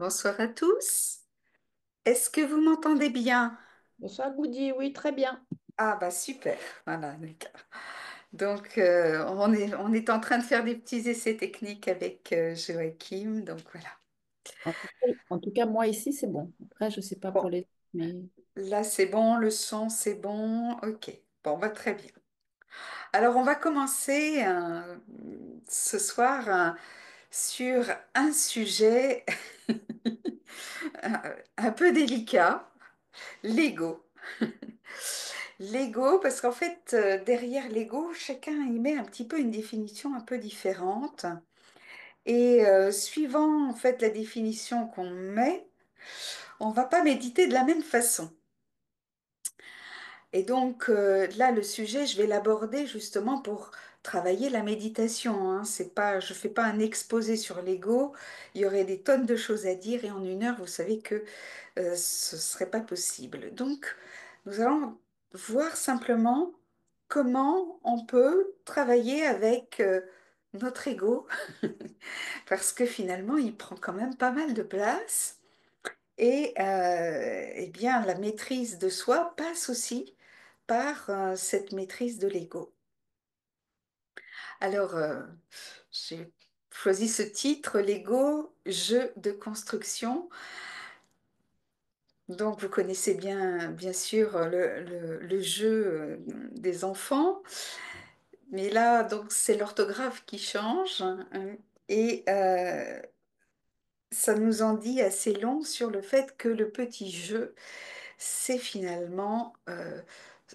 Bonsoir à tous. Est-ce que vous m'entendez bien? Bonsoir Goody, oui, très bien. Ah bah super, voilà. Donc on est en train de faire des petits essais techniques avec Joachim, donc voilà. En tout cas, moi ici, c'est bon. Après, je sais pas pour Bon, les... Mais là c'est bon, le son c'est bon, ok. Bon, bah très bien. Alors on va commencer ce soir sur un sujet un peu délicat, l'ego. L'ego, parce qu'en fait, derrière l'ego, chacun y met un petit peu une définition un peu différente. Et suivant en fait la définition qu'on met, on va pas méditer de la même façon. Et donc là, le sujet, je vais l'aborder justement pour travailler la méditation, hein. C'est pas, je fais pas un exposé sur l'ego. Il y aurait des tonnes de choses à dire et en une heure, vous savez que ce serait pas possible. Donc, nous allons voir simplement comment on peut travailler avec notre ego, parce que finalement, il prend quand même pas mal de place. Et eh bien, la maîtrise de soi passe aussi par cette maîtrise de l'ego. Alors, j'ai choisi ce titre, l'ego, jeu de construction. Donc, vous connaissez bien, bien sûr, le jeu des enfants. Mais là, donc, c'est l'orthographe qui change, hein. Et ça nous en dit assez long sur le fait que le petit jeu, c'est finalement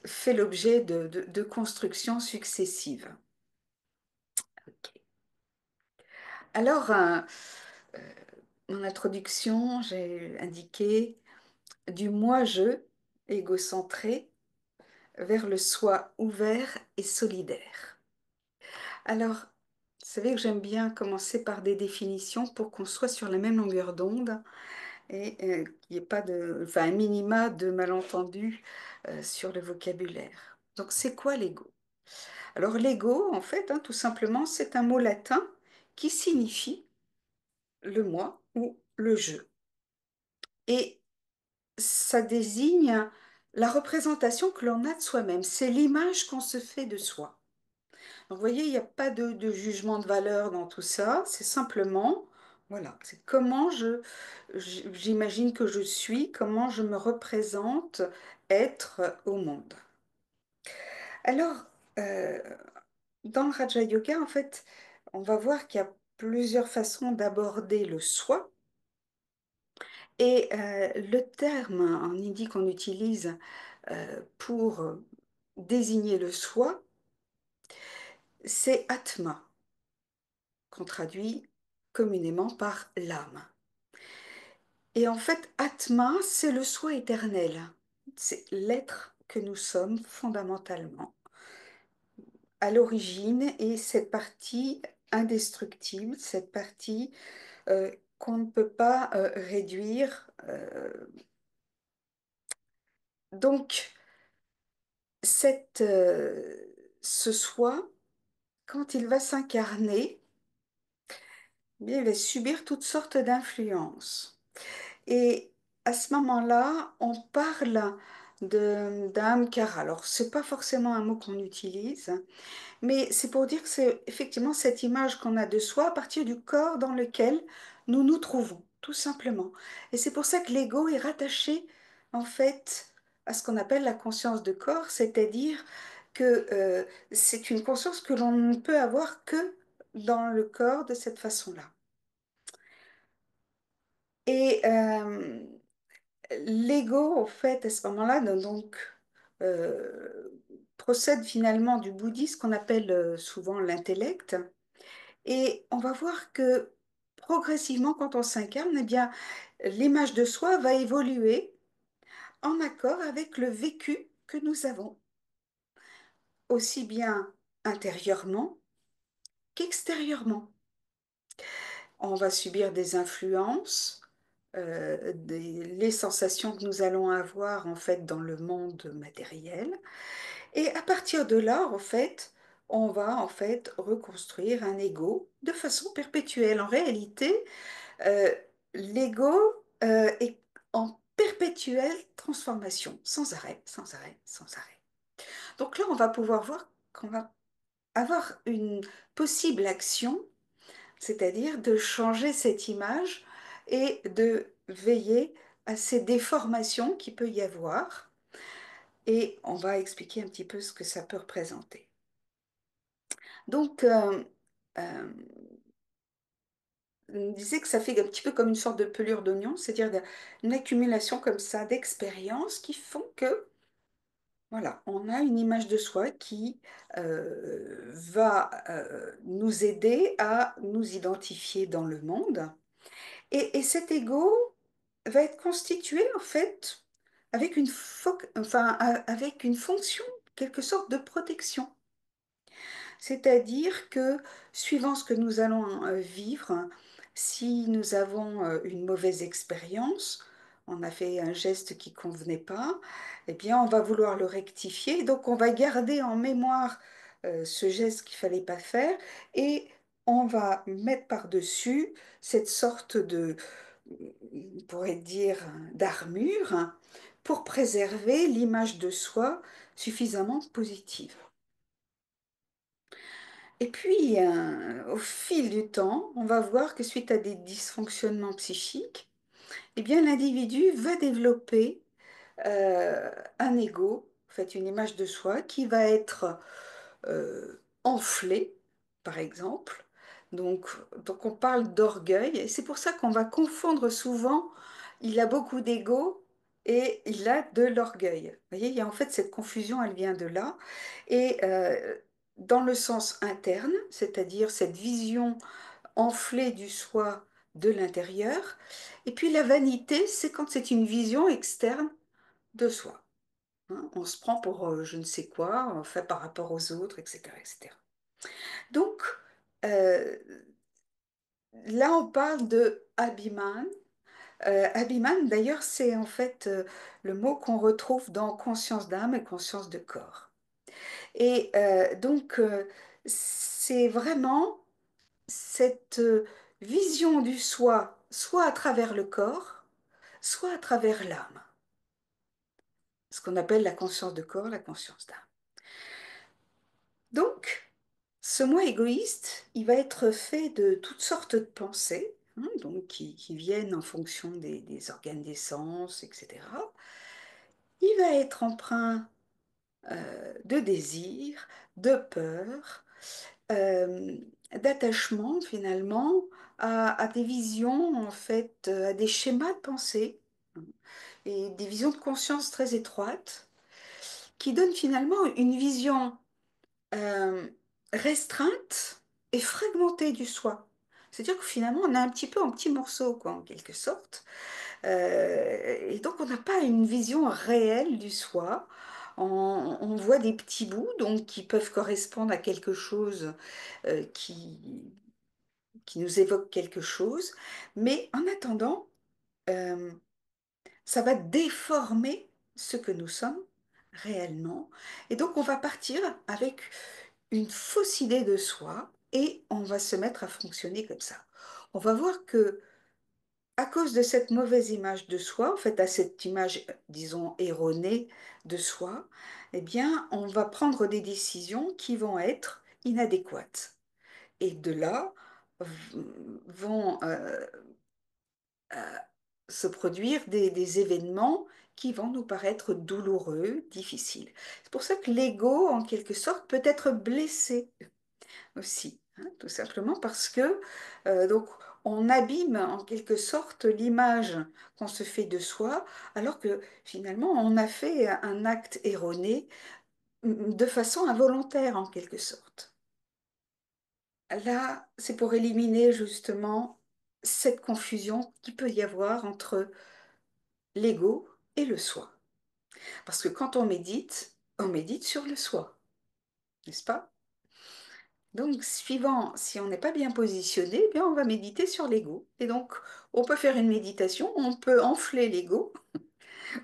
fait l'objet de constructions successives. Ok. Alors, en introduction, j'ai indiqué du moi-je égocentré vers le soi ouvert et solidaire. Alors, vous savez que j'aime bien commencer par des définitions pour qu'on soit sur la même longueur d'onde et qu'il n'y ait pas de, enfin, un minima de malentendus sur le vocabulaire. Donc, c'est quoi l'ego? Alors, l'ego, en fait, hein, tout simplement, c'est un mot latin qui signifie le moi ou le je. Et ça désigne la représentation que l'on a de soi-même. C'est l'image qu'on se fait de soi. Donc, vous voyez, il n'y a pas de jugement de valeur dans tout ça. C'est simplement, voilà, c'est comment j'imagine que je suis, comment je me représente être au monde. Alors, euh, dans le Raja Yoga, en fait, on va voir qu'il y a plusieurs façons d'aborder le soi. Et le terme en hindi qu'on utilise pour désigner le soi, c'est Atma, qu'on traduit communément par l'âme. Et en fait, Atma, c'est le soi éternel. C'est l'être que nous sommes fondamentalement à l'origine et cette partie indestructible, cette partie qu'on ne peut pas réduire. Donc, ce soi, quand il va s'incarner, eh bien, il va subir toutes sortes d'influences. Et à ce moment-là, on parle d'Ahamkara. Alors, c'est pas forcément un mot qu'on utilise, mais c'est pour dire que c'est effectivement cette image qu'on a de soi à partir du corps dans lequel nous nous trouvons, tout simplement. Et c'est pour ça que l'ego est rattaché, en fait, à ce qu'on appelle la conscience de corps, c'est-à-dire que c'est une conscience que l'on ne peut avoir que dans le corps de cette façon-là. Et l'ego, en fait, à ce moment-là, donc, euh, procède finalement du bouddhisme qu'on appelle souvent l'intellect. Et on va voir que progressivement, quand on s'incarne, eh bien, l'image de soi va évoluer en accord avec le vécu que nous avons, aussi bien intérieurement qu'extérieurement. On va subir des influences, les sensations que nous allons avoir en fait dans le monde matériel. Et à partir de là, en fait, on va en fait reconstruire un ego de façon perpétuelle. En réalité, euh, l'ego est en perpétuelle transformation, sans arrêt, sans arrêt, sans arrêt. Donc là, on va pouvoir voir qu'on va avoir une possible action, c'est-à-dire de changer cette image et de veiller à ces déformations qu'il peut y avoir. Et on va expliquer un petit peu ce que ça peut représenter. Donc, euh, on disait que ça fait un petit peu comme une sorte de pelure d'oignon, c'est-à-dire une accumulation comme ça d'expériences qui font que, voilà, on a une image de soi qui va nous aider à nous identifier dans le monde. Et cet ego va être constitué, en fait, avec avec une fonction, quelque sorte de protection. C'est-à-dire que, suivant ce que nous allons vivre, si nous avons une mauvaise expérience, on a fait un geste qui ne convenait pas, eh bien, on va vouloir le rectifier. Donc, on va garder en mémoire ce geste qu'il fallait pas faire et on va mettre par-dessus cette sorte de, on pourrait dire, d'armure pour préserver l'image de soi suffisamment positive. Et puis, au fil du temps, on va voir que suite à des dysfonctionnements psychiques, eh bien, l'individu va développer un ego, en fait, une image de soi qui va être enflée, par exemple. Donc, donc on parle d'orgueil, et c'est pour ça qu'on va confondre souvent, il a beaucoup d'ego et il a de l'orgueil. Vous voyez, il y a en fait cette confusion, elle vient de là. Et dans le sens interne, c'est-à-dire cette vision enflée du soi de l'intérieur. Et puis la vanité, c'est quand c'est une vision externe de soi. Hein. On se prend pour je ne sais quoi, fait par rapport aux autres, etc., etc. Donc, euh, là, on parle de Abhiman. Abhiman, d'ailleurs, c'est en fait le mot qu'on retrouve dans conscience d'âme et conscience de corps. Et donc, c'est vraiment cette vision du soi, soit à travers le corps, soit à travers l'âme, ce qu'on appelle la conscience de corps, la conscience d'âme. Donc, ce moi égoïste, il va être fait de toutes sortes de pensées, hein, donc qui viennent en fonction des organes des sens, etc. Il va être empreint de désir, de peur, euh, d'attachement finalement à des visions, en fait, à des schémas de pensée et des visions de conscience très étroites qui donnent finalement une vision euh, restreinte et fragmentée du soi. C'est-à-dire que finalement, on est un petit peu en petits morceaux, quoi, en quelque sorte. Et donc, on n'a pas une vision réelle du soi. On voit des petits bouts, donc, qui peuvent correspondre à quelque chose euh, qui, qui nous évoque quelque chose. Mais en attendant, euh, ça va déformer ce que nous sommes réellement. Et donc, on va partir avec une fausse idée de soi et on va se mettre à fonctionner comme ça. On va voir que à cause de cette mauvaise image de soi, en fait, à cette image, disons, erronée de soi, eh bien, on va prendre des décisions qui vont être inadéquates. Et de là vont se produire des événements qui vont nous paraître douloureux, difficiles. C'est pour ça que l'ego, en quelque sorte, peut être blessé aussi, hein, tout simplement parce que donc on abîme en quelque sorte l'image qu'on se fait de soi, alors que finalement on a fait un acte erroné de façon involontaire en quelque sorte. Là, c'est pour éliminer justement cette confusion qu'il peut y avoir entre l'ego et le soi. Parce que quand on médite sur le soi, n'est-ce pas? Donc, suivant, si on n'est pas bien positionné, eh bien, on va méditer sur l'ego. Et donc, on peut faire une méditation, on peut enfler l'ego,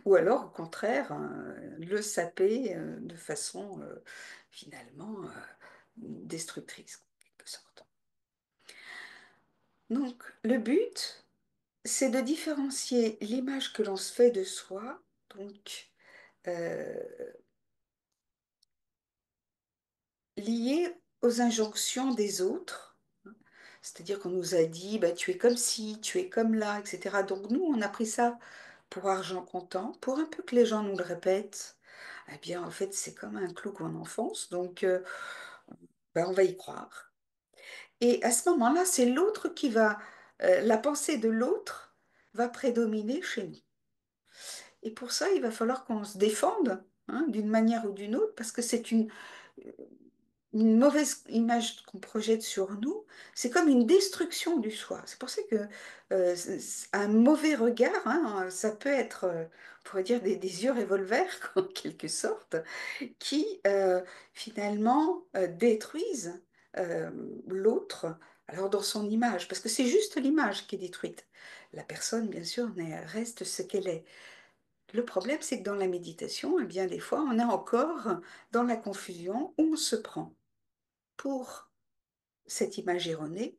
ou alors, au contraire, le saper de façon finalement destructrice, en quelque sorte. Donc, le but, c'est de différencier l'image que l'on se fait de soi, donc euh, liée aux injonctions des autres. C'est-à-dire qu'on nous a dit, bah, tu es comme ci, tu es comme là, etc. Donc nous, on a pris ça pour argent comptant, pour un peu que les gens nous le répètent. Eh bien, en fait, c'est comme un clou qu'on enfonce, donc bah, on va y croire. Et à ce moment-là, c'est l'autre qui va, la pensée de l'autre va prédominer chez nous. Et pour ça, il va falloir qu'on se défende, hein, d'une manière ou d'une autre, parce que c'est une mauvaise image qu'on projette sur nous, c'est comme une destruction du soi. C'est pour ça que un mauvais regard, hein, ça peut être, on pourrait dire, des yeux revolvers, en quelque sorte, qui finalement détruisent euh, l'autre, alors dans son image, parce que c'est juste l'image qui est détruite. La personne, bien sûr, reste ce qu'elle est. Le problème, c'est que dans la méditation, eh bien, des fois, on est encore dans la confusion où on se prend pour cette image erronée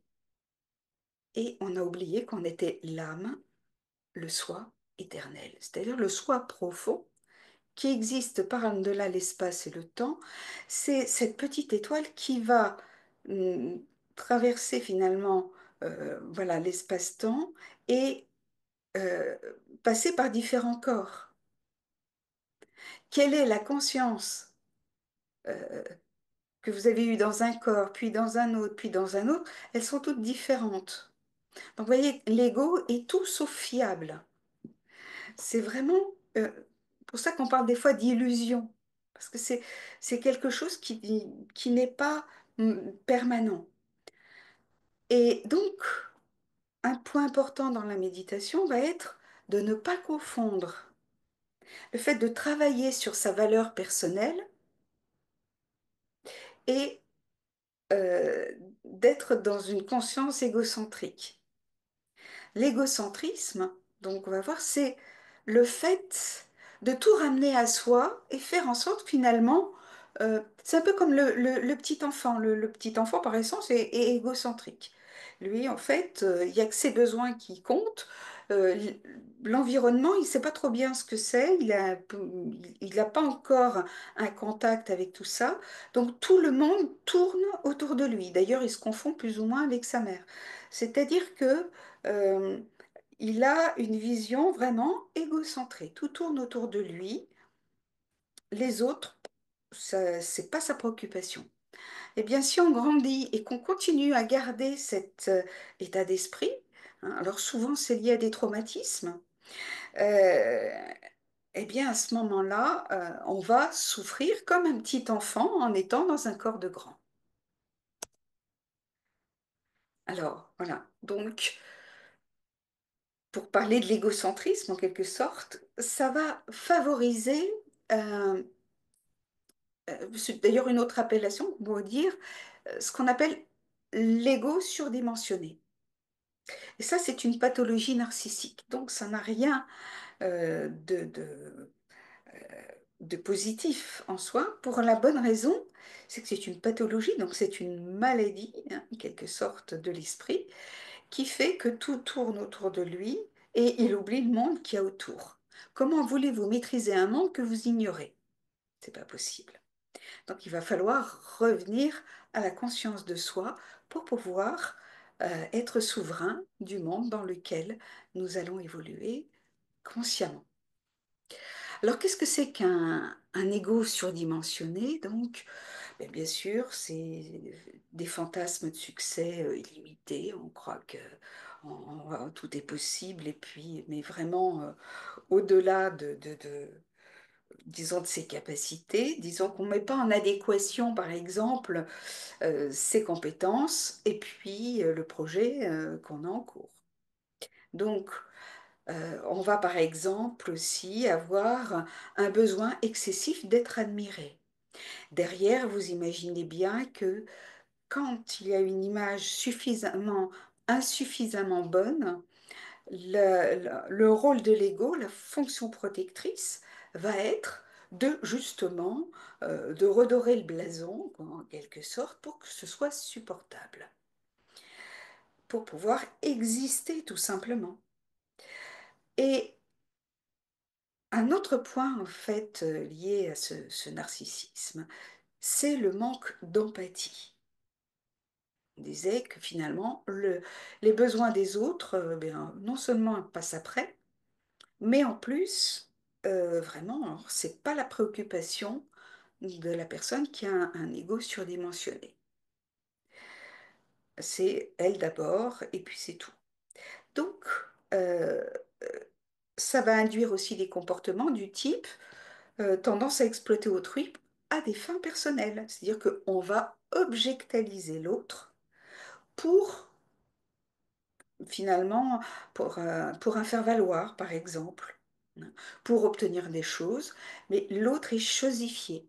et on a oublié qu'on était l'âme, le soi éternel, c'est-à-dire le soi profond qui existe par-delà l'espace et le temps. C'est cette petite étoile qui va hum, traverser finalement voilà, l'espace-temps et euh, passer par différents corps. Quelle est la conscience euh, que vous avez eue dans un corps, puis dans un autre, puis dans un autre? Elles sont toutes différentes. Donc, vous voyez, l'ego est tout sauf fiable. C'est vraiment pour ça qu'on parle des fois d'illusion, parce que c'est quelque chose qui n'est pas permanent. Et donc, un point important dans la méditation va être de ne pas confondre le fait de travailler sur sa valeur personnelle et euh, d'être dans une conscience égocentrique. L'égocentrisme, donc on va voir, c'est le fait de tout ramener à soi et faire en sorte finalement, c'est un peu comme le petit enfant. Le petit enfant, par essence, est égocentrique. Lui, en fait, il n'y a que ses besoins qui comptent. L'environnement, il ne sait pas trop bien ce que c'est. Il n'a pas encore un contact avec tout ça. Donc tout le monde tourne autour de lui. D'ailleurs, il se confond plus ou moins avec sa mère. C'est-à-dire que euh, il a une vision vraiment égocentrée. Tout tourne autour de lui. Les autres, ça, c'est pas sa préoccupation. Eh bien, si on grandit et qu'on continue à garder cet état d'esprit, hein, alors souvent c'est lié à des traumatismes, euh, eh bien à ce moment-là, on va souffrir comme un petit enfant en étant dans un corps de grand. Alors, voilà. Donc, pour parler de l'égocentrisme en quelque sorte, ça va favoriser, euh, c'est d'ailleurs une autre appellation qu'on pourrait dire, ce qu'on appelle l'ego surdimensionné. Et ça, c'est une pathologie narcissique. Donc, ça n'a rien euh, de positif en soi, pour la bonne raison, c'est que c'est une pathologie, donc c'est une maladie, hein, en quelque sorte, de l'esprit, qui fait que tout tourne autour de lui et il oublie le monde qu'il y a autour. Comment voulez-vous maîtriser un monde que vous ignorez? C'est pas possible. Donc il va falloir revenir à la conscience de soi pour pouvoir être souverain du monde dans lequel nous allons évoluer consciemment. Alors qu'est-ce que c'est qu'un ego surdimensionné? Donc, ben, bien sûr, c'est des fantasmes de succès illimités. On croit que tout est possible et puis, mais vraiment au-delà disons, de ses capacités, disons qu'on ne met pas en adéquation, par exemple, ses compétences et puis le projet qu'on a en cours. Donc, on va par exemple aussi avoir un besoin excessif d'être admiré. Derrière, vous imaginez bien que quand il y a une image insuffisamment bonne, le rôle de l'ego, la fonction protectrice, va être de justement de redorer le blason, quoi, en quelque sorte, pour que ce soit supportable, pour pouvoir exister tout simplement. Et un autre point, en fait, lié à ce narcissisme, c'est le manque d'empathie. On disait que finalement, les besoins des autres, ben, non seulement passent après, mais en plus, vraiment, alors, c'est pas la préoccupation de la personne qui a un ego surdimensionné. C'est elle d'abord, et puis c'est tout. Donc, euh, ça va induire aussi des comportements du type tendance à exploiter autrui à des fins personnelles. C'est-à-dire qu'on va objectaliser l'autre pour, finalement, pour un faire-valoir, par exemple, hein, pour obtenir des choses, mais l'autre est chosifié.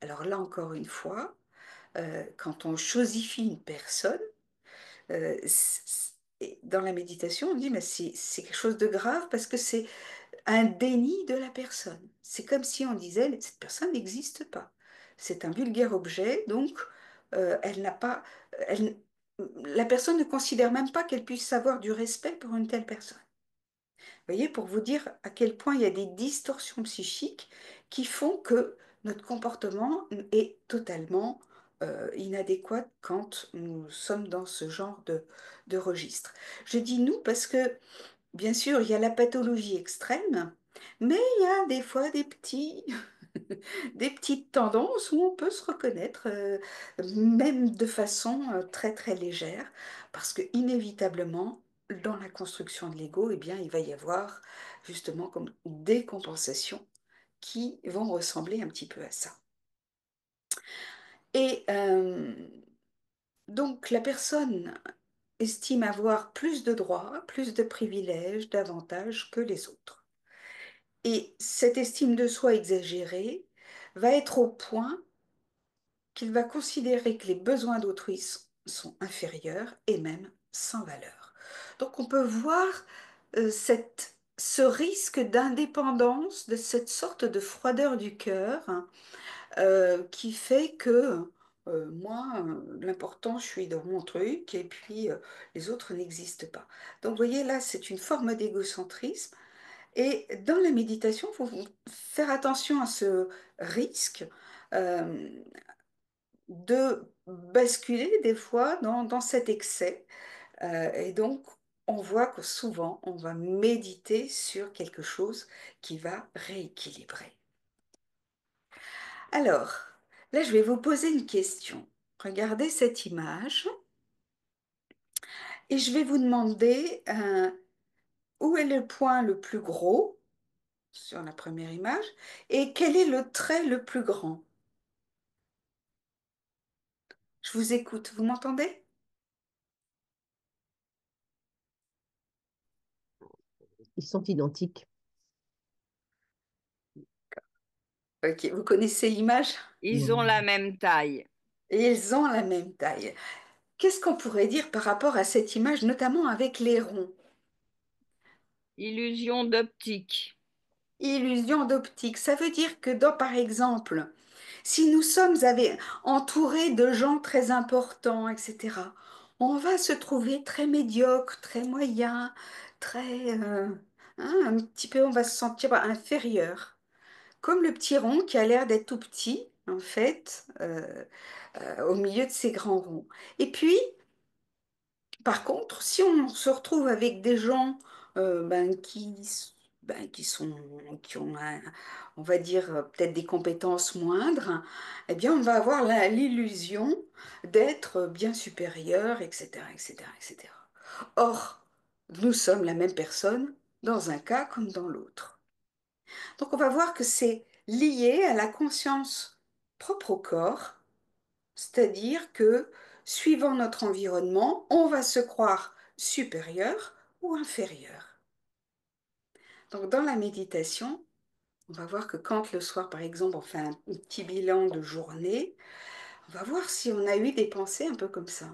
Alors là, encore une fois, quand on chosifie une personne, et dans la méditation, on dit, mais c'est quelque chose de grave parce que c'est un déni de la personne. C'est comme si on disait, cette personne n'existe pas. C'est un vulgaire objet, donc elle n'a pas, elle- la personne ne considère même pas qu'elle puisse avoir du respect pour une telle personne. Vous voyez, pour vous dire à quel point il y a des distorsions psychiques qui font que notre comportement est totalement inadéquat quand nous sommes dans ce genre de registre. Je dis nous parce que bien sûr, il y a la pathologie extrême, mais il y a des fois des petites tendances où on peut se reconnaître, même de façon très très légère, parce que inévitablement, dans la construction de l'ego, eh bien, il va y avoir justement comme des compensations qui vont ressembler un petit peu à ça. Et donc, la personne estime avoir plus de droits, plus de privilèges, d'avantages que les autres. Et cette estime de soi exagérée va être au point qu'il va considérer que les besoins d'autrui sont inférieurs et même sans valeur. Donc on peut voir ce risque d'indépendance, de cette sorte de froideur du cœur, hein, qui fait que moi, l'important, je suis dans mon truc et puis les autres n'existent pas. Donc vous voyez, là, c'est une forme d'égocentrisme et dans la méditation, il faut faire attention à ce risque euh, de basculer des fois dans cet excès. Et donc, on voit que souvent, on va méditer sur quelque chose qui va rééquilibrer. Alors, là, je vais vous poser une question. Regardez cette image et je vais vous demander où est le point le plus gros sur la première image et quel est le trait le plus grand. Je vous écoute, vous m'entendez? Ils sont identiques. Ok, vous connaissez l'image? Ils ont la Mm. même taille. Et ils ont la même taille. Qu'est-ce qu'on pourrait dire par rapport à cette image, notamment avec les ronds? Illusion d'optique. Illusion d'optique, ça veut dire que dans, par exemple, si nous sommes entourés de gens très importants, etc., on va se trouver très médiocre, très moyen, très, un petit peu, on va se sentir inférieur. Comme le petit rond qui a l'air d'être tout petit, en fait, au milieu de ces grands ronds. Et puis, par contre, si on se retrouve avec des gens qui ont, on va dire, peut-être des compétences moindres, eh bien, on va avoir l'illusion d'être bien supérieur, etc., etc., etc. Or, nous sommes la même personne dans un cas comme dans l'autre. Donc, on va voir que c'est lié à la conscience propre au corps, c'est-à-dire que, suivant notre environnement, on va se croire supérieur ou inférieur. Donc, dans la méditation, on va voir que quand le soir, par exemple, on fait un petit bilan de journée, on va voir si on a eu des pensées un peu comme ça.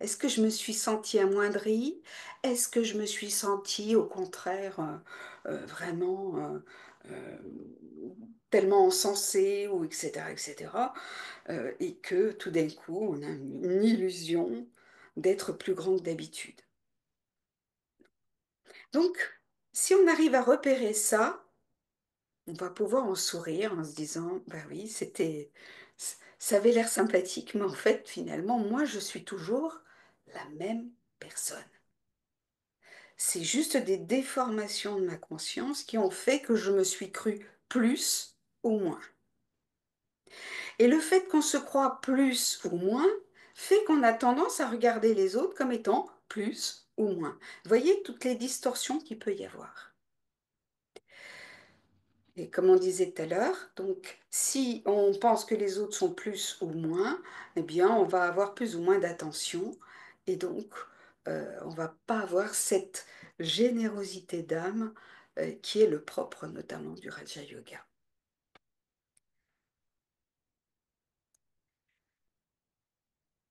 Est-ce que je me suis sentie amoindrie? Est-ce que je me suis sentie, au contraire, vraiment euh, tellement encensée, ou etc., etc. Et que tout d'un coup, on a une illusion d'être plus grand que d'habitude. Donc, Si on arrive à repérer ça, on va pouvoir en sourire en se disant, bah oui, ça avait l'air sympathique, mais en fait, finalement, moi, je suis toujours la même personne. C'est juste des déformations de ma conscience qui ont fait que je me suis crue plus ou moins. Et le fait qu'on se croit plus ou moins fait qu'on a tendance à regarder les autres comme étant plus ou moins. Voyez toutes les distorsions qu'il peut y avoir. Et comme on disait tout à l'heure, donc si on pense que les autres sont plus ou moins, eh bien on va avoir plus ou moins d'attention et donc on va pas avoir cette générosité d'âme qui est le propre notamment du Raja Yoga.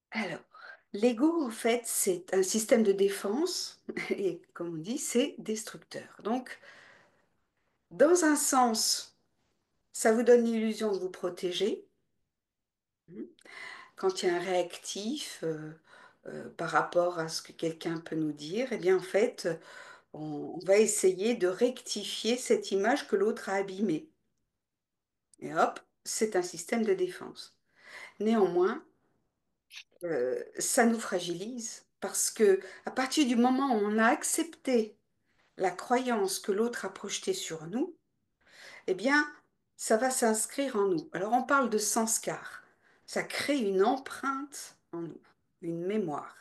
Alors, l'ego en fait c'est un système de défense et comme on dit c'est destructeur. Donc dans un sens, ça vous donne l'illusion de vous protéger. Quand il y a un réactif par rapport à ce que quelqu'un peut nous dire, eh bien en fait, on va essayer de rectifier cette image que l'autre a abîmée. Et hop, c'est un système de défense. Néanmoins, ça nous fragilise parce que à partir du moment où on a accepté la croyance que l'autre a projetée sur nous, eh bien, ça va s'inscrire en nous. Alors on parle de sanskar. Ça crée une empreinte en nous, une mémoire.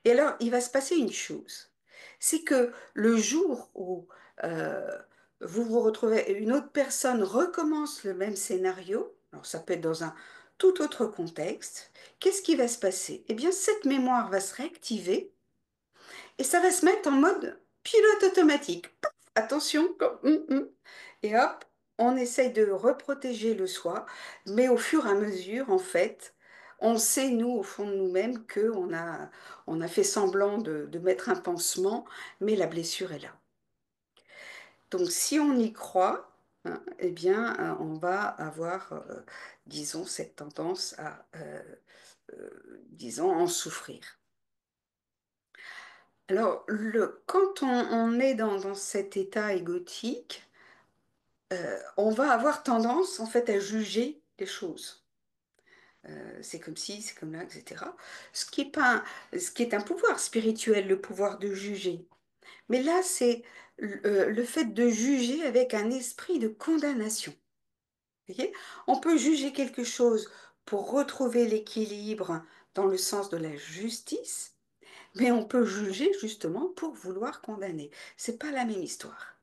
Et alors, il va se passer une chose, c'est que le jour où euh, vous vous retrouvez, une autre personne recommence le même scénario, alors ça peut être dans un tout autre contexte, qu'est-ce qui va se passer? Eh bien, cette mémoire va se réactiver et ça va se mettre en mode pilote automatique. Pouf, attention, et hop, on essaye de reprotéger le soi, mais au fur et à mesure, en fait, on sait, nous, au fond de nous-mêmes, on a fait semblant de mettre un pansement, mais la blessure est là. Donc, si on y croit, hein, eh bien, on va avoir, disons, cette tendance à, disons, en souffrir. Alors, quand on est dans cet état égotique, on va avoir tendance en fait à juger les choses. C'est comme ci, c'est comme là, etc. Ce qui est pas, ce qui est un pouvoir spirituel, le pouvoir de juger. Mais là, c'est le fait de juger avec un esprit de condamnation. Vous voyez? On peut juger quelque chose pour retrouver l'équilibre dans le sens de la justice, mais on peut juger justement pour vouloir condamner. C'est pas la même histoire.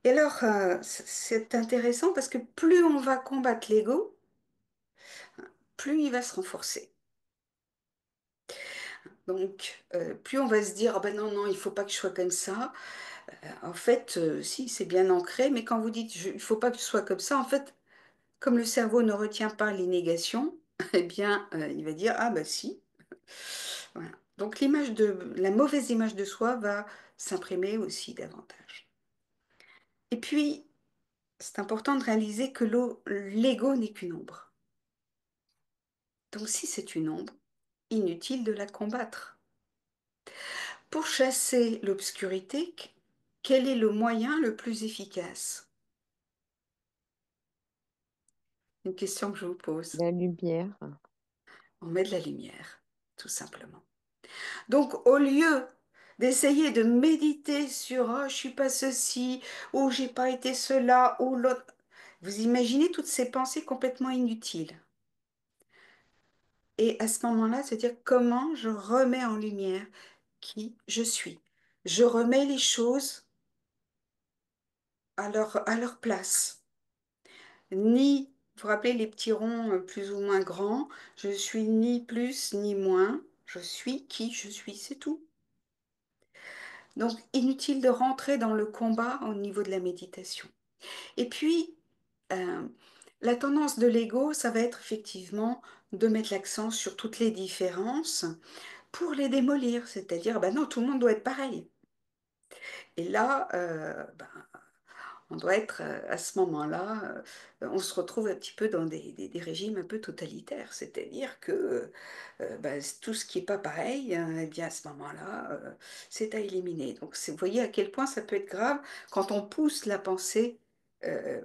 Et alors, c'est intéressant parce que plus on va combattre l'ego, plus il va se renforcer. Donc, plus on va se dire, ah ben non, non, il faut pas que je sois comme ça. En fait, si, c'est bien ancré, mais quand vous dites, il faut pas que je sois comme ça, en fait, comme le cerveau ne retient pas les négations, eh bien, il va dire, ah ben si. Voilà. Donc, la mauvaise image de soi va s'imprimer aussi davantage. Et puis, c'est important de réaliser que l'ego n'est qu'une ombre. Donc si c'est une ombre, inutile de la combattre. Pour chasser l'obscurité, quel est le moyen le plus efficace? Une question que je vous pose. La lumière. On met de la lumière, tout simplement. Donc au lieu d'essayer de méditer sur oh, je suis pas ceci, ou j'ai pas été cela, ou l'autre, vous imaginez toutes ces pensées complètement inutiles. Et à ce moment-là, se dire comment je remets en lumière qui je suis. Je remets les choses à leur place. Ni, vous vous rappelez les petits ronds plus ou moins grands, je suis ni plus ni moins, je suis qui je suis, c'est tout. Donc inutile de rentrer dans le combat au niveau de la méditation. Et puis, euh, la tendance de l'ego, ça va être effectivement de mettre l'accent sur toutes les différences pour les démolir, c'est-à-dire, ben non, tout le monde doit être pareil. Et là, ben, On doit être à ce moment-là, on se retrouve un petit peu dans des régimes un peu totalitaires, c'est-à-dire que ben, tout ce qui n'est pas pareil, eh bien à ce moment-là, c'est à éliminer. Donc vous voyez à quel point ça peut être grave quand on pousse la pensée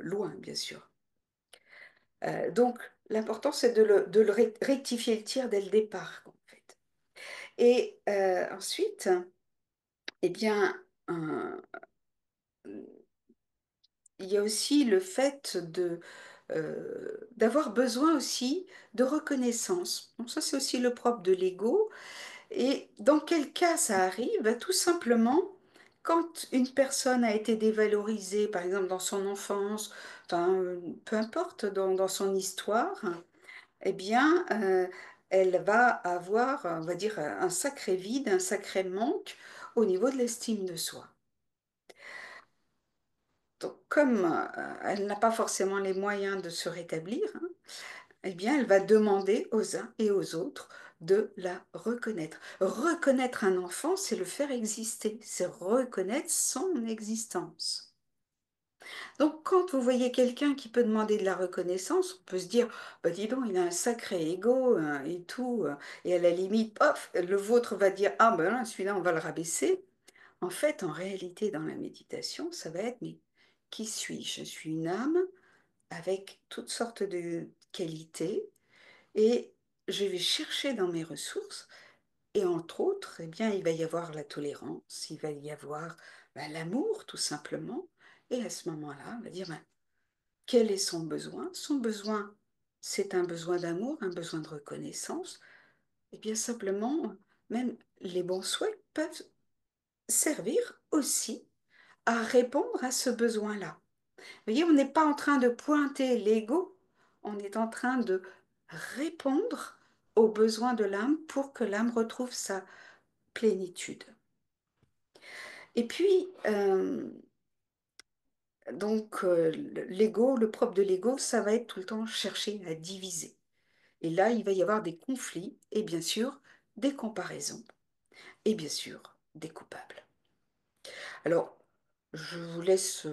loin, bien sûr. Donc l'important, c'est de rectifier le tir dès le départ, en fait. Et ensuite, eh bien, euh, il y a aussi le fait d'avoir besoin aussi de reconnaissance. Donc ça, c'est aussi le propre de l'ego. Et dans quel cas ça arrive? Ben, tout simplement, quand une personne a été dévalorisée, par exemple dans son enfance, enfin, peu importe, dans son histoire, eh bien, elle va avoir, on va dire, un sacré vide, un sacré manque au niveau de l'estime de soi. Donc, comme elle n'a pas forcément les moyens de se rétablir, hein, eh bien, elle va demander aux uns et aux autres de la reconnaître. Reconnaître un enfant, c'est le faire exister, c'est reconnaître son existence. Donc, quand vous voyez quelqu'un qui peut demander de la reconnaissance, on peut se dire, bah, dis donc, il a un sacré ego hein, et tout, et à la limite, pof, le vôtre va dire, ah ben là, celui-là, on va le rabaisser. En fait, en réalité, dans la méditation, ça va être, mais qui suis-je? Je suis une âme avec toutes sortes de qualités et je vais chercher dans mes ressources et entre autres, eh bien, il va y avoir la tolérance, il va y avoir ben, l'amour tout simplement. Et à ce moment-là, on va dire, ben, quel est son besoin? Son besoin, c'est un besoin d'amour, un besoin de reconnaissance. Et bien simplement, même les bons souhaits peuvent servir aussi à répondre à ce besoin-là. Vous voyez, on n'est pas en train de pointer l'ego, on est en train de répondre aux besoins de l'âme pour que l'âme retrouve sa plénitude. Et puis, donc, l'ego, le propre de l'ego, ça va être tout le temps chercher à diviser. Et là, il va y avoir des conflits et bien sûr des comparaisons et bien sûr des coupables. Alors, je vous laisse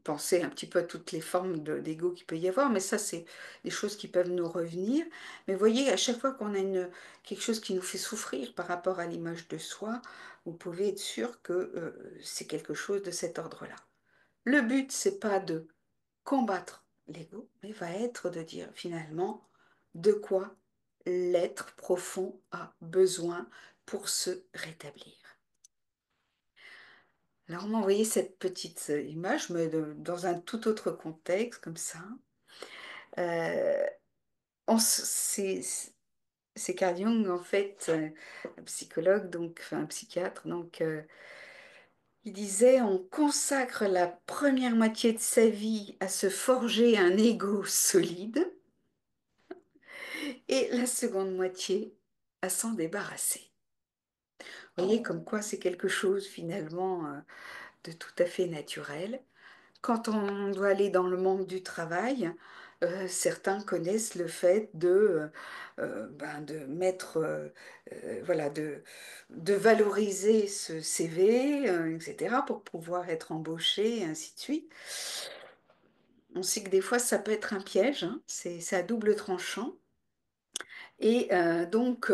penser un petit peu à toutes les formes d'ego qu'il peut y avoir, mais ça, c'est des choses qui peuvent nous revenir. Mais voyez, à chaque fois qu'on a quelque chose qui nous fait souffrir par rapport à l'image de soi, vous pouvez être sûr que c'est quelque chose de cet ordre-là. Le but, c'est pas de combattre l'ego, mais va être de dire finalement de quoi l'être profond a besoin pour se rétablir. Alors, on m'a envoyé cette petite image, mais dans un tout autre contexte, comme ça. Euh, c'est Carl Jung, en fait, un psychologue, donc enfin, un psychiatre. Donc, il disait, on consacre la première moitié de sa vie à se forger un ego solide et la seconde moitié à s'en débarrasser. Vous voyez, comme quoi c'est quelque chose finalement de tout à fait naturel. Quand on doit aller dans le monde du travail, certains connaissent le fait ben, de mettre, voilà, de valoriser ce CV, etc., pour pouvoir être embauché, et ainsi de suite. On sait que des fois, ça peut être un piège, hein, c'est à double tranchant. Et donc,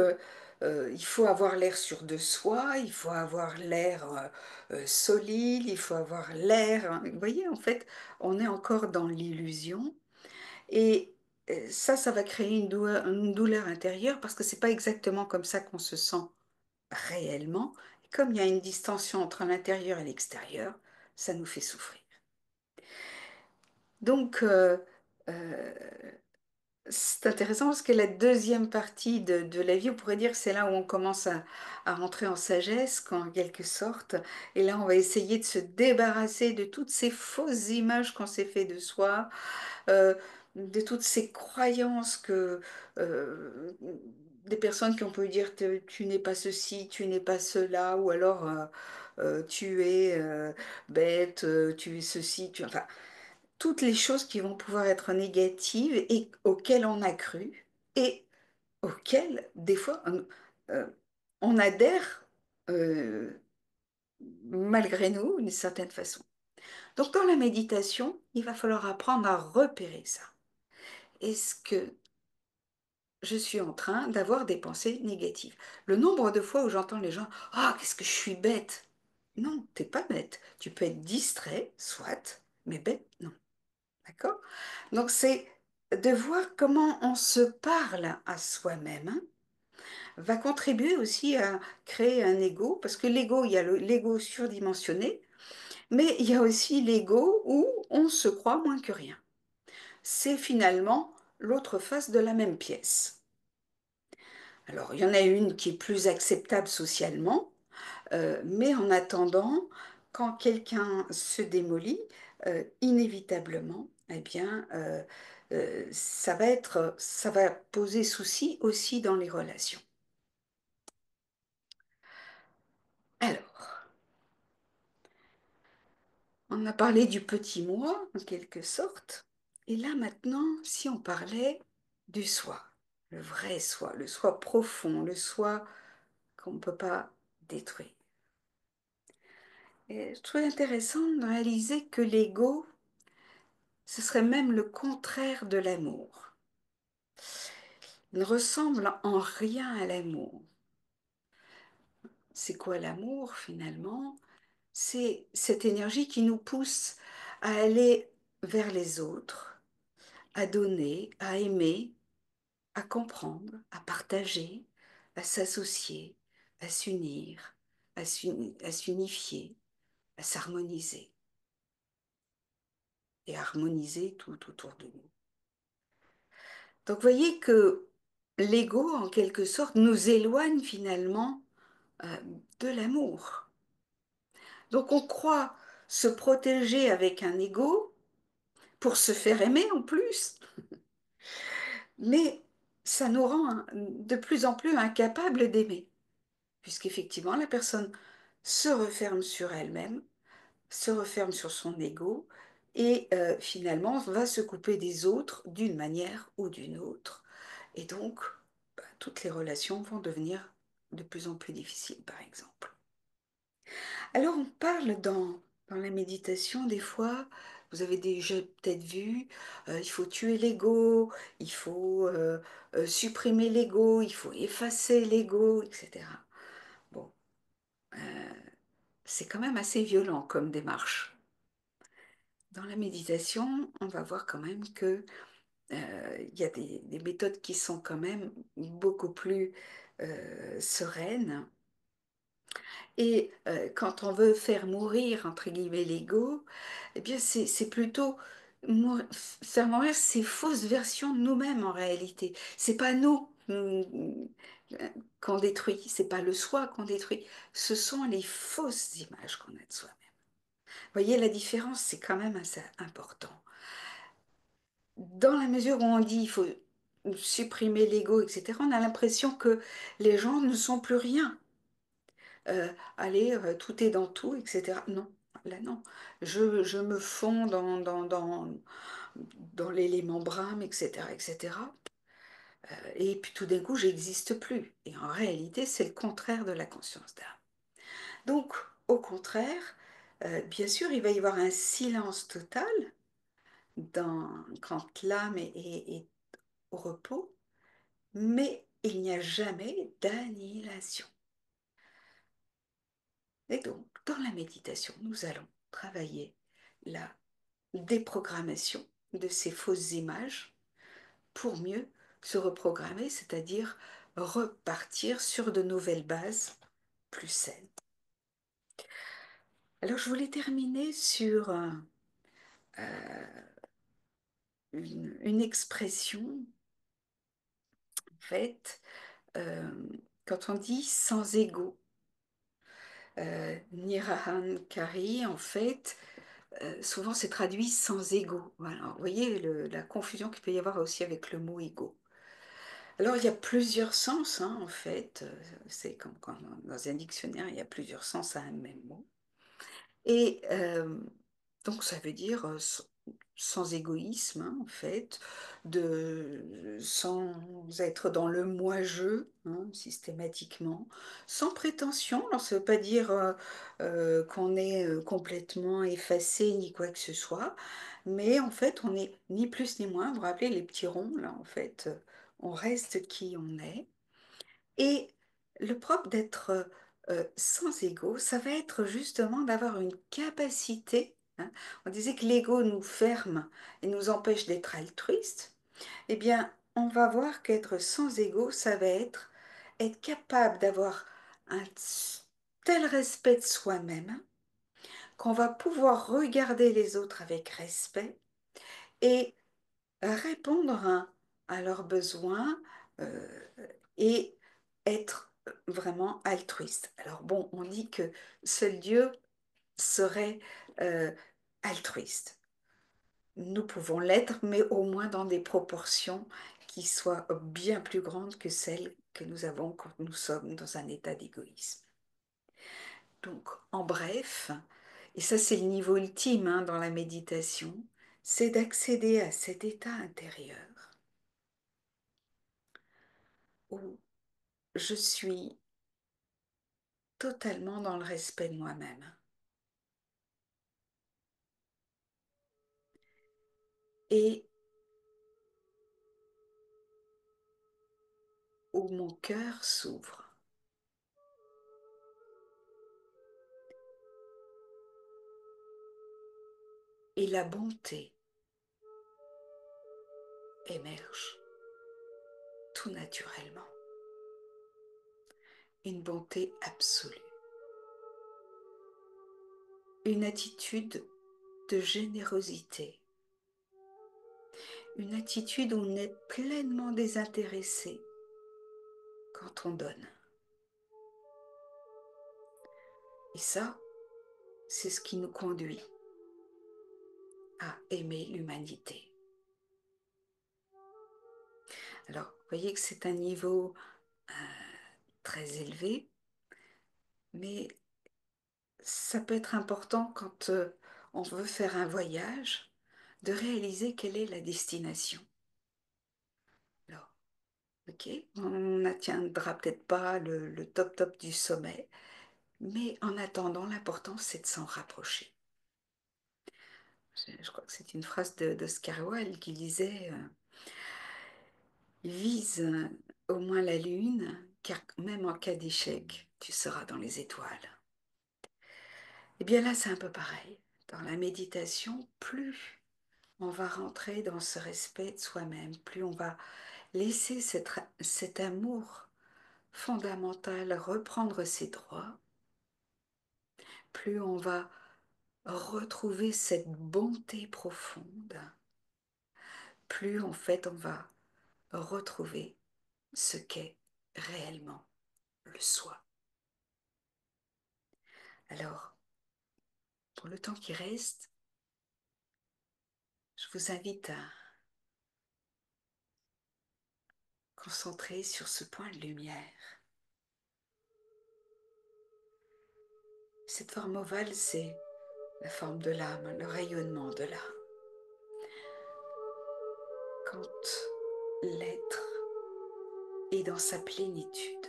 il faut avoir l'air sûr de soi, il faut avoir l'air solide, il faut avoir l'air... hein. Vous voyez, en fait, on est encore dans l'illusion. Et ça va créer une douleur intérieure parce que c'est pas exactement comme ça qu'on se sent réellement. Et comme il y a une distension entre l'intérieur et l'extérieur, ça nous fait souffrir. Donc, euh, c'est intéressant parce que la deuxième partie de la vie, on pourrait dire que c'est là où on commence à rentrer en sagesse, en quelque sorte. Et là, on va essayer de se débarrasser de toutes ces fausses images qu'on s'est fait de soi, euh, de toutes ces croyances que des personnes qui ont pu dire tu n'es pas ceci, tu n'es pas cela, ou alors tu es bête, tu es ceci, enfin toutes les choses qui vont pouvoir être négatives et auxquelles on a cru et auxquelles, des fois, euh, on adhère malgré nous d'une certaine façon. Donc dans la méditation, il va falloir apprendre à repérer ça. Est-ce que je suis en train d'avoir des pensées négatives? Le nombre de fois où j'entends les gens, ah, qu'est-ce que je suis bête. Non, t'es pas bête. Tu peux être distrait, soit, mais bête, non. D'accord? Donc c'est de voir comment on se parle à soi-même, hein, va contribuer aussi à créer un ego, parce que l'ego, il y a l'ego surdimensionné, mais il y a aussi l'ego où on se croit moins que rien. C'est finalement l'autre face de la même pièce. Alors, il y en a une qui est plus acceptable socialement, mais en attendant, quand quelqu'un se démolit, inévitablement, eh bien, ça va poser souci aussi dans les relations. Alors, on a parlé du petit moi, en quelque sorte, et là maintenant, si on parlait du soi, le vrai soi, le soi profond, le soi qu'on ne peut pas détruire. Et je trouve intéressant de réaliser que l'ego, ce serait même le contraire de l'amour. Il ne ressemble en rien à l'amour. C'est quoi l'amour finalement? C'est cette énergie qui nous pousse à aller vers les autres, à donner, à aimer, à comprendre, à partager, à s'associer, à s'unir, à s'unifier, à s'harmoniser et harmoniser tout autour de nous. Donc, vous voyez que l'ego, en quelque sorte, nous éloigne finalement euh, de l'amour. Donc, on croit se protéger avec un ego pour se faire aimer en plus, mais ça nous rend de plus en plus incapables d'aimer, puisqu'effectivement, la personne se referme sur elle-même, se referme sur son ego et finalement va se couper des autres d'une manière ou d'une autre. Et donc, toutes les relations vont devenir de plus en plus difficiles, par exemple. Alors, on parle dans la méditation des fois, vous avez déjà peut-être vu, il faut tuer l'ego, il faut supprimer l'ego, il faut effacer l'ego, etc. Bon, euh, c'est quand même assez violent comme démarche. Dans la méditation, on va voir quand même que il y a des méthodes qui sont quand même beaucoup plus sereines. Et quand on veut faire mourir, entre guillemets, l'ego, eh bien, c'est plutôt faire mourir ces fausses versions de nous-mêmes en réalité. C'est pas nous qu'on détruit, c'est pas le soi qu'on détruit, ce sont les fausses images qu'on a de soi-même. Vous voyez, la différence, c'est quand même assez important. Dans la mesure où on dit il faut supprimer l'ego, etc., on a l'impression que les gens ne sont plus rien. Allez, tout est dans tout, etc. Non, là non. Je me fonds dans l'élément Brahme, etc., etc. Et puis tout d'un coup, j'existe plus. Et en réalité, c'est le contraire de la conscience d'âme. Donc, au contraire, bien sûr, il va y avoir un silence total quand l'âme est au repos, mais il n'y a jamais d'annihilation. Et donc, dans la méditation, nous allons travailler la déprogrammation de ces fausses images pour mieux se reprogrammer, c'est-à-dire repartir sur de nouvelles bases plus saines. Alors, je voulais terminer sur une expression, en fait, euh, quand on dit sans ego. Nirahan Kari, en fait, souvent c'est traduit sans ego. Voilà. Vous voyez la confusion qu'il peut y avoir aussi avec le mot ego. Alors il y a plusieurs sens, hein, en fait. C'est comme quand dans un dictionnaire, il y a plusieurs sens à un même mot. Et donc ça veut dire sans égoïsme, hein, en fait, sans être dans le moi-je, hein, systématiquement, sans prétention. Alors, ça ne veut pas dire qu'on est complètement effacé ni quoi que ce soit, mais en fait, on n'est ni plus ni moins. Vous vous rappelez les petits ronds, là, en fait, on reste qui on est. Et le propre d'être sans ego, ça va être justement d'avoir une capacité, hein. On disait que l'ego nous ferme et nous empêche d'être altruiste. Eh bien, on va voir qu'être sans ego, ça va être capable d'avoir un tel respect de soi-même qu'on va pouvoir regarder les autres avec respect et répondre à leurs besoins euh, et être vraiment altruiste. Alors bon, on dit que seul Dieu serait euh, altruiste. Nous pouvons l'être, mais au moins dans des proportions qui soient bien plus grandes que celles que nous avons quand nous sommes dans un état d'égoïsme. Donc, en bref, et ça c'est le niveau ultime hein, dans la méditation, c'est d'accéder à cet état intérieur où je suis totalement dans le respect de moi-même et où mon cœur s'ouvre et la bonté émerge tout naturellement. Une bonté absolue, une attitude de générosité, une attitude où on est pleinement désintéressé quand on donne. Et ça, c'est ce qui nous conduit à aimer l'humanité. Alors, vous voyez que c'est un niveau très élevé, mais ça peut être important quand on veut faire un voyage, de réaliser quelle est la destination. Alors, ok, on n'atteindra peut-être pas le top top du sommet, mais en attendant, l'important c'est de s'en rapprocher. Je crois que c'est une phrase d'Oscar Wilde qui disait vise au moins la lune, car même en cas d'échec, tu seras dans les étoiles. Et bien là, c'est un peu pareil. Dans la méditation, plus on va rentrer dans ce respect de soi-même, plus on va laisser cet amour fondamental reprendre ses droits, plus on va retrouver cette bonté profonde, plus en fait on va retrouver ce qu'est réellement le soi. Alors, pour le temps qui reste, je vous invite à concentrer sur ce point de lumière. Cette forme ovale, c'est la forme de l'âme, le rayonnement de l'âme. Quand l'être est dans sa plénitude,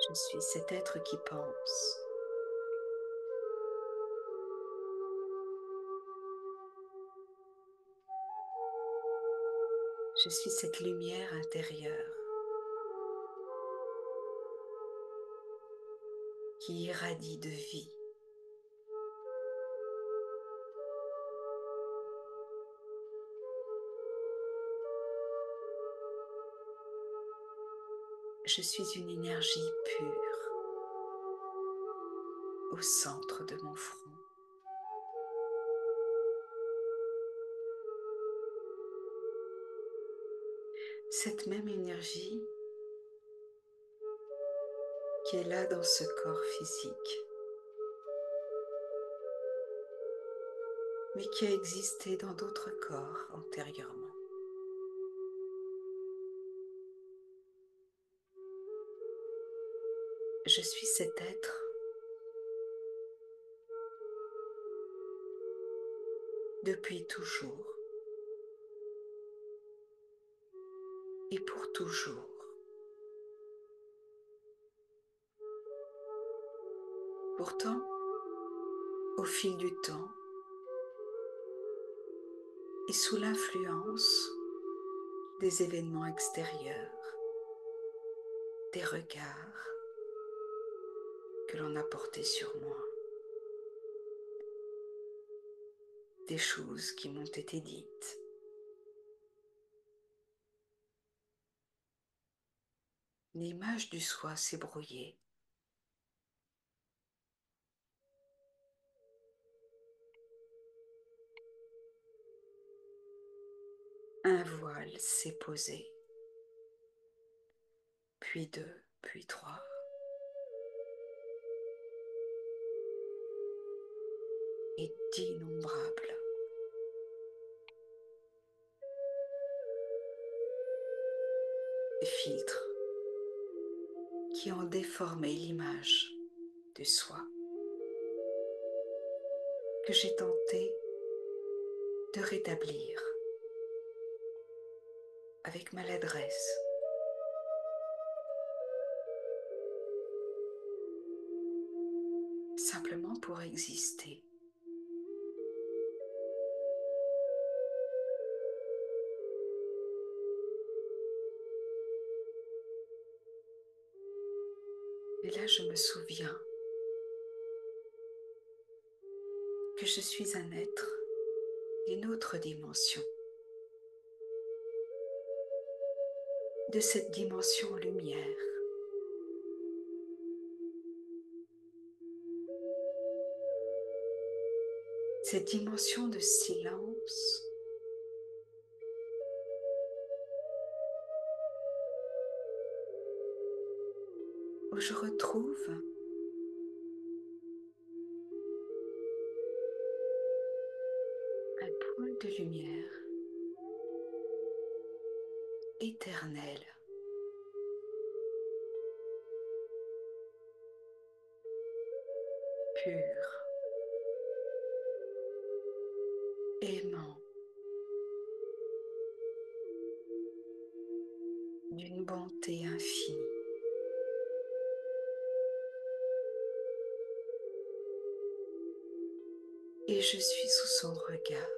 je suis cet être qui pense. Je suis cette lumière intérieure qui irradie de vie. Je suis une énergie pure au centre de mon front. Cette même énergie qui est là dans ce corps physique. mais qui a existé dans d'autres corps antérieurement. Je suis cet être depuis toujours et pour toujours. Pourtant, au fil du temps et sous l'influence des événements extérieurs, des regards que l'on a portés sur moi, des choses qui m'ont été dites, l'image du soi s'est brouillée. Un voile s'est posé, puis deux, puis trois. Et d'innombrables filtres qui ont déformé l'image de soi que j'ai tenté de rétablir avec maladresse. Simplement pour exister. Et là, je me souviens que je suis un être d'une autre dimension, de cette dimension lumière. Cette dimension de silence où je retrouve un point de lumière éternelle, pure, aimant, d'une bonté infinie. Et je suis sous son regard.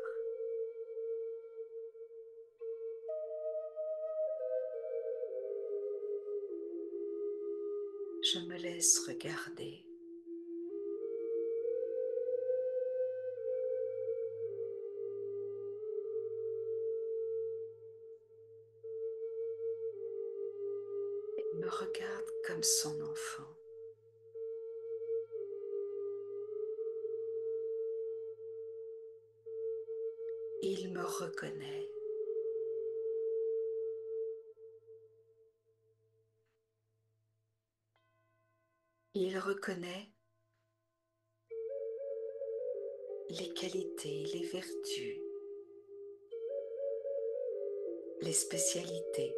Je me laisse regarder. Il me regarde comme son enfant. Il me reconnaît. Il reconnaît les qualités, les vertus, les spécialités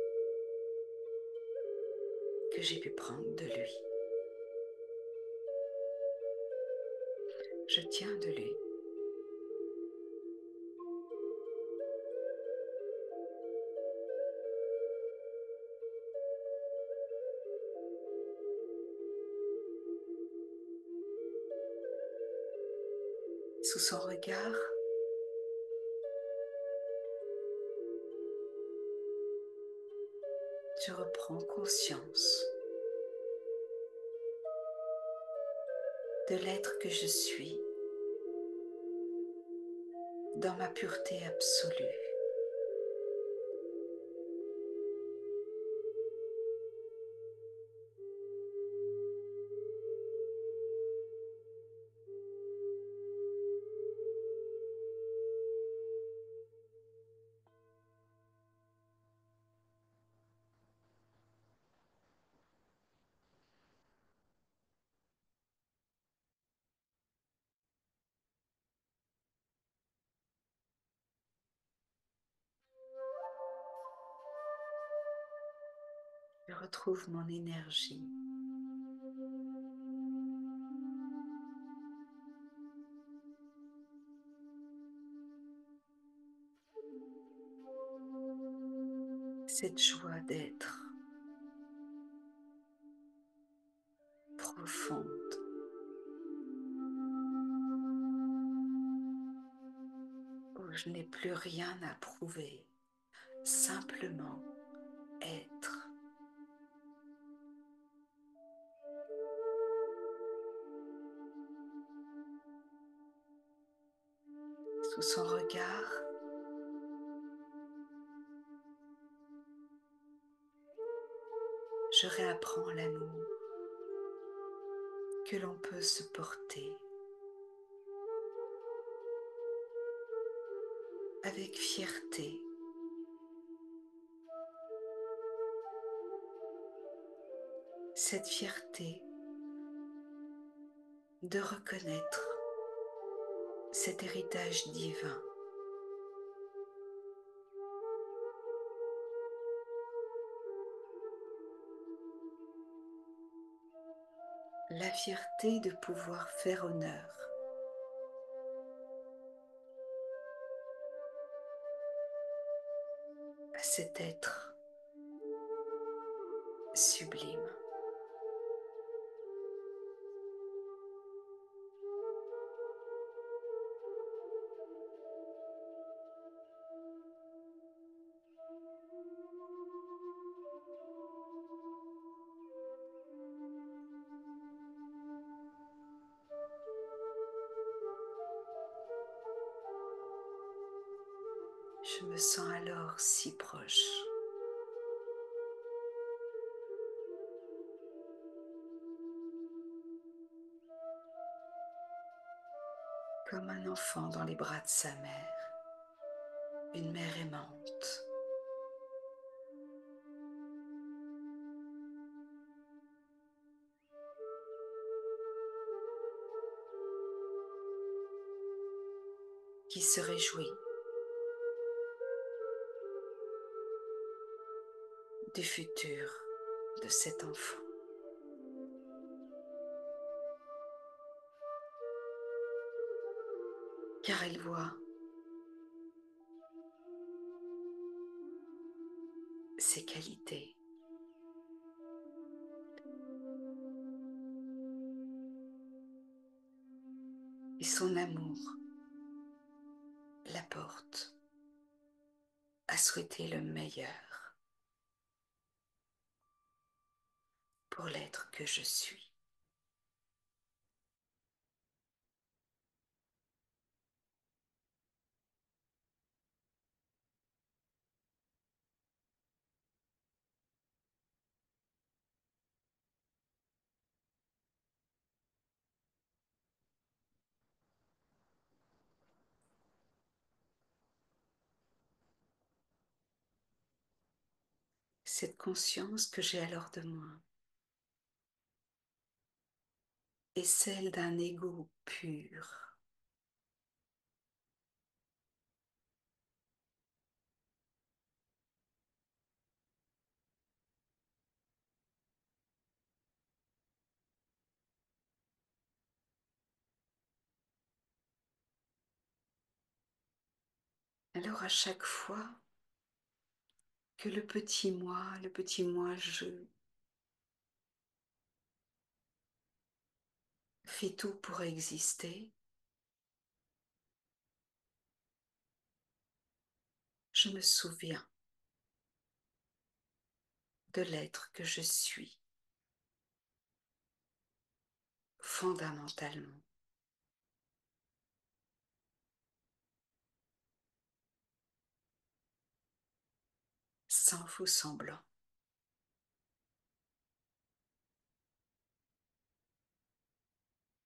que j'ai pu prendre de lui. Je tiens de lui. Sous son regard, je reprends conscience de l'être que je suis dans ma pureté absolue. Je retrouve mon énergie. Cette joie d'être profonde, où je n'ai plus rien à prouver, simplement être. Sous son regard, je réapprends l'amour que l'on peut se porter avec fierté, cette fierté de reconnaître cet héritage divin, la fierté de pouvoir faire honneur à cet être sublime. Je me sens alors si proche, comme un enfant dans les bras de sa mère, une mère aimante. Qui se réjouit du futur de cet enfant. Car elle voit ses qualités et son amour la porte à souhaiter le meilleur pour l'être que je suis. Cette conscience que j'ai alors de moi est celle d'un ego pur. Alors à chaque fois que le petit moi je fais tout pour exister, je me souviens de l'être que je suis fondamentalement. Sans faux semblant,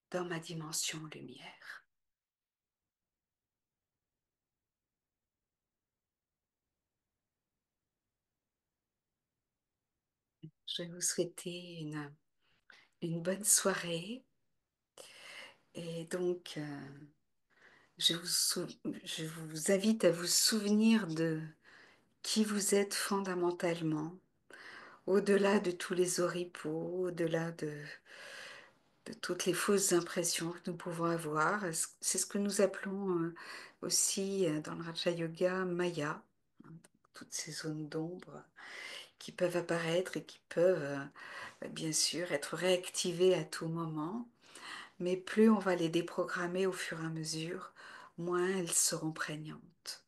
dans ma dimension lumière. Je vais vous souhaiter une bonne soirée et donc je vous invite à vous souvenir de qui vous êtes fondamentalement au-delà de tous les oripeaux, au-delà de toutes les fausses impressions que nous pouvons avoir. C'est ce que nous appelons aussi dans le Raja Yoga Maya, hein, toutes ces zones d'ombre qui peuvent apparaître et qui peuvent bien sûr être réactivées à tout moment, mais plus on va les déprogrammer au fur et à mesure, moins elles seront prégnantes.